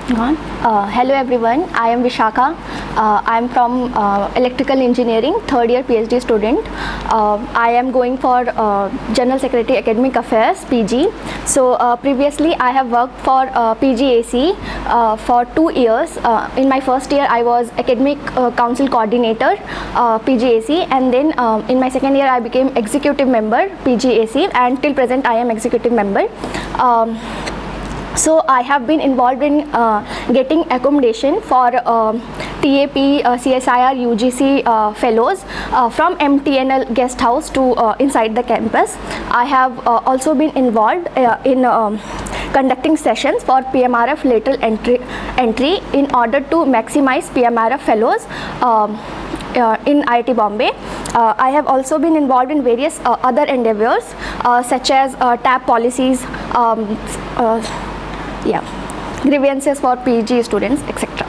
Hello everyone, I am Vishakha. I am from electrical engineering, third year PhD student. I am going for General Secretary Academic Affairs PG. So previously I have worked for PGAC for 2 years. In my first year I was Academic Council Coordinator PGAC, and then in my second year I became Executive Member PGAC, and till present I am Executive Member. So I have been involved in getting accommodation for TAP, CSIR, UGC fellows from MTNL guest house to inside the campus. I have also been involved in conducting sessions for PMRF lateral entry in order to maximize PMRF fellows in IIT Bombay. I have also been involved in various other endeavors such as TAP policies, grievances for PG students, etc.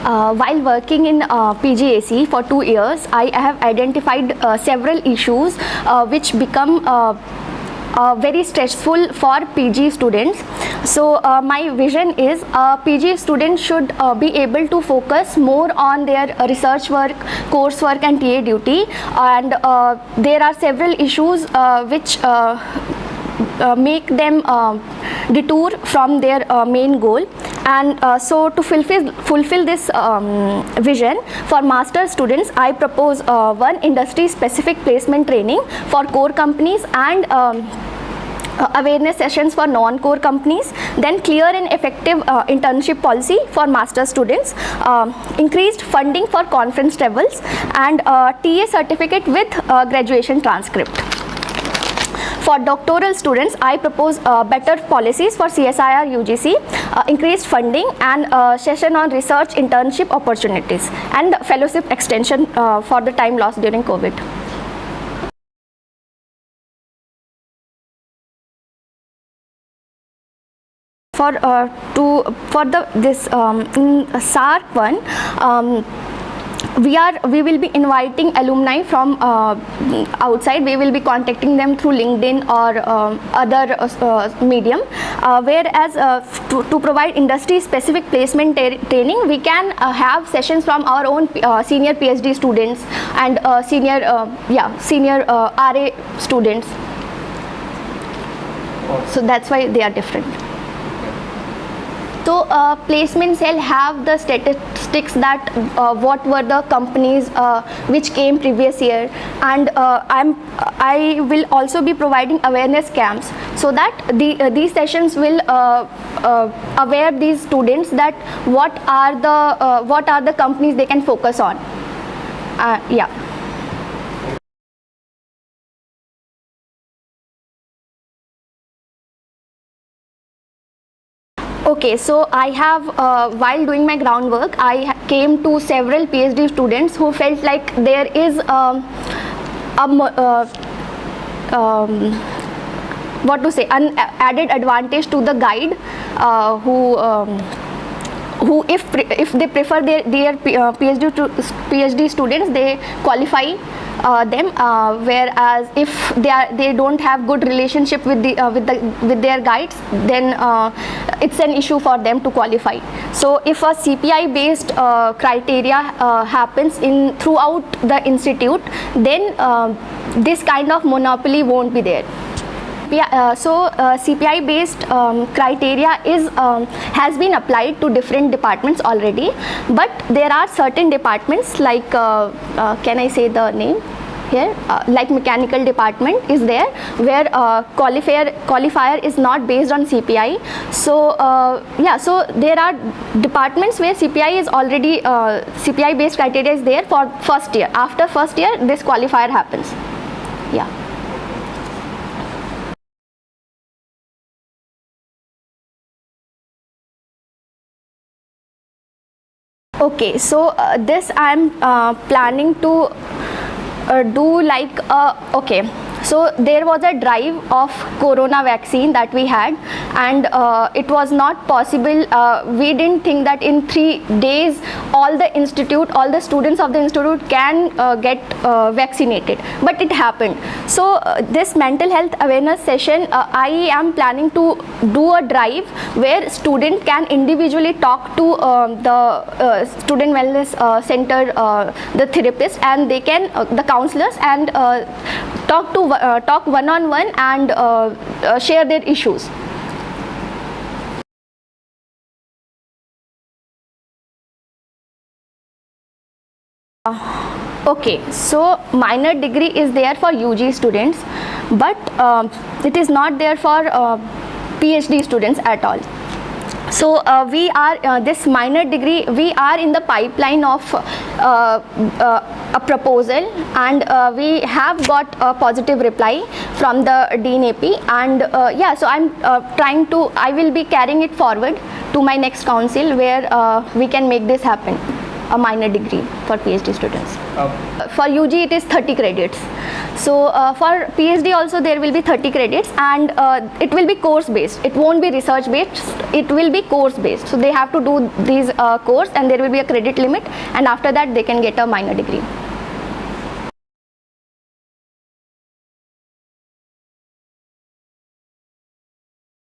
While working in PGAC for 2 years, I have identified several issues which become very stressful for PG students. So my vision is PG students should be able to focus more on their research work, coursework and TA duty, and there are several issues which make them detour from their main goal. And so to fulfill this vision for master students, I propose one industry specific placement training for core companies and awareness sessions for non-core companies, then clear and effective internship policy for master students, increased funding for conference travels, and TA certificate with graduation transcript. For doctoral students, I propose better policies for CSIR UGC, increased funding, and session on research internship opportunities, and fellowship extension for the time lost during COVID. For this SARC one, we will be inviting alumni from outside. We will be contacting them through LinkedIn or other medium, whereas to provide industry specific placement training, we can have sessions from our own senior PhD students and senior RA students. So that's why they are different. So placement cell have the statistics that what were the companies which came previous year, and I will also be providing awareness camps so that these sessions will aware these students that what are the companies they can focus on. Okay, so I have, while doing my groundwork, I came to several PhD students who felt like there is an added advantage to the guide, who if they prefer their PhD students, they qualify them, whereas if they don't have good relationship with their guides, then it's an issue for them to qualify. So if a CPI based criteria happens throughout the institute, then this kind of monopoly won't be there. So CPI based criteria has been applied to different departments already, but there are certain departments like can I say the name here, like mechanical department is there, where qualifier is not based on CPI. So so there are departments where CPI is already CPI based criteria is there for first year. After first year, this qualifier happens. Okay, so this I am planning to do like okay. So there was a drive of corona vaccine that we had, and it was not possible. We didn't think that in 3 days all the students of the institute can get vaccinated, but it happened. So this mental health awareness session, I am planning to do a drive where student can individually talk to the student wellness center, the therapist, and they can the counselors, and talk one-on-one and share their issues. Okay, so minor degree is there for UG students, but it is not there for PhD students at all. So we are this minor degree, we are in the pipeline of a proposal, and we have got a positive reply from the Dean AP, and yeah, so I'm I will be carrying it forward to my next council where we can make this happen, a minor degree for PhD students. For UG it is 30 credits. So for PhD also there will be 30 credits, and it will be course based. It won't be research based, it will be course based. So they have to do these course, and there will be a credit limit, and after that they can get a minor degree.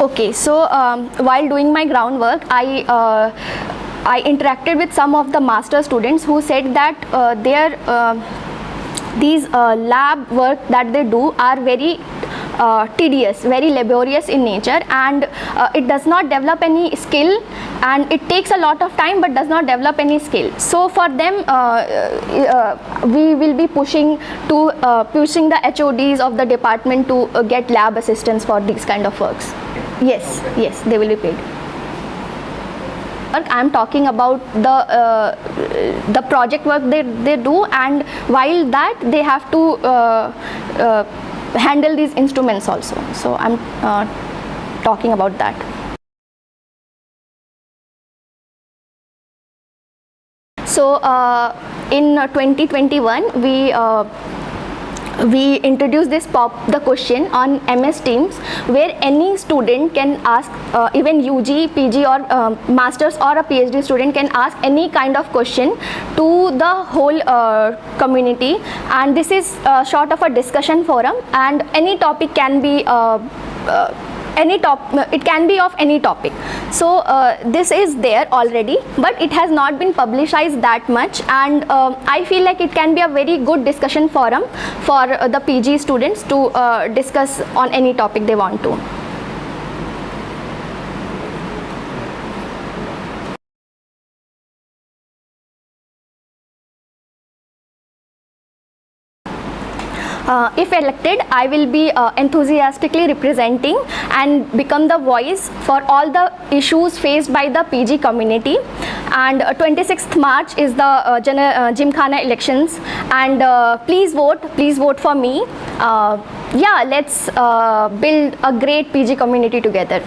Okay, so while doing my groundwork, I interacted with some of the master students who said that these lab work that they do are very tedious, very laborious in nature, and it does not develop any skill, and it takes a lot of time but does not develop any skill. So for them we will be pushing the HODs of the department to get lab assistance for these kind of works. Yes, yes, they will be paid. I am talking about the project work they do, and while that they have to handle these instruments also. So I'm talking about that. So in 2021 we introduced this the question on MS Teams, where any student can ask, even UG, PG or masters or a PhD student can ask any kind of question to the whole community, and this is sort of a discussion forum, and any topic can be it can be of any topic. So this is there already, but it has not been publicized that much, and I feel like it can be a very good discussion forum for the PG students to discuss on any topic they want to. If elected, I will be enthusiastically representing and become the voice for all the issues faced by the PG community. And 26th March is the Gymkhana elections, and please vote for me. Yeah, let's build a great PG community together.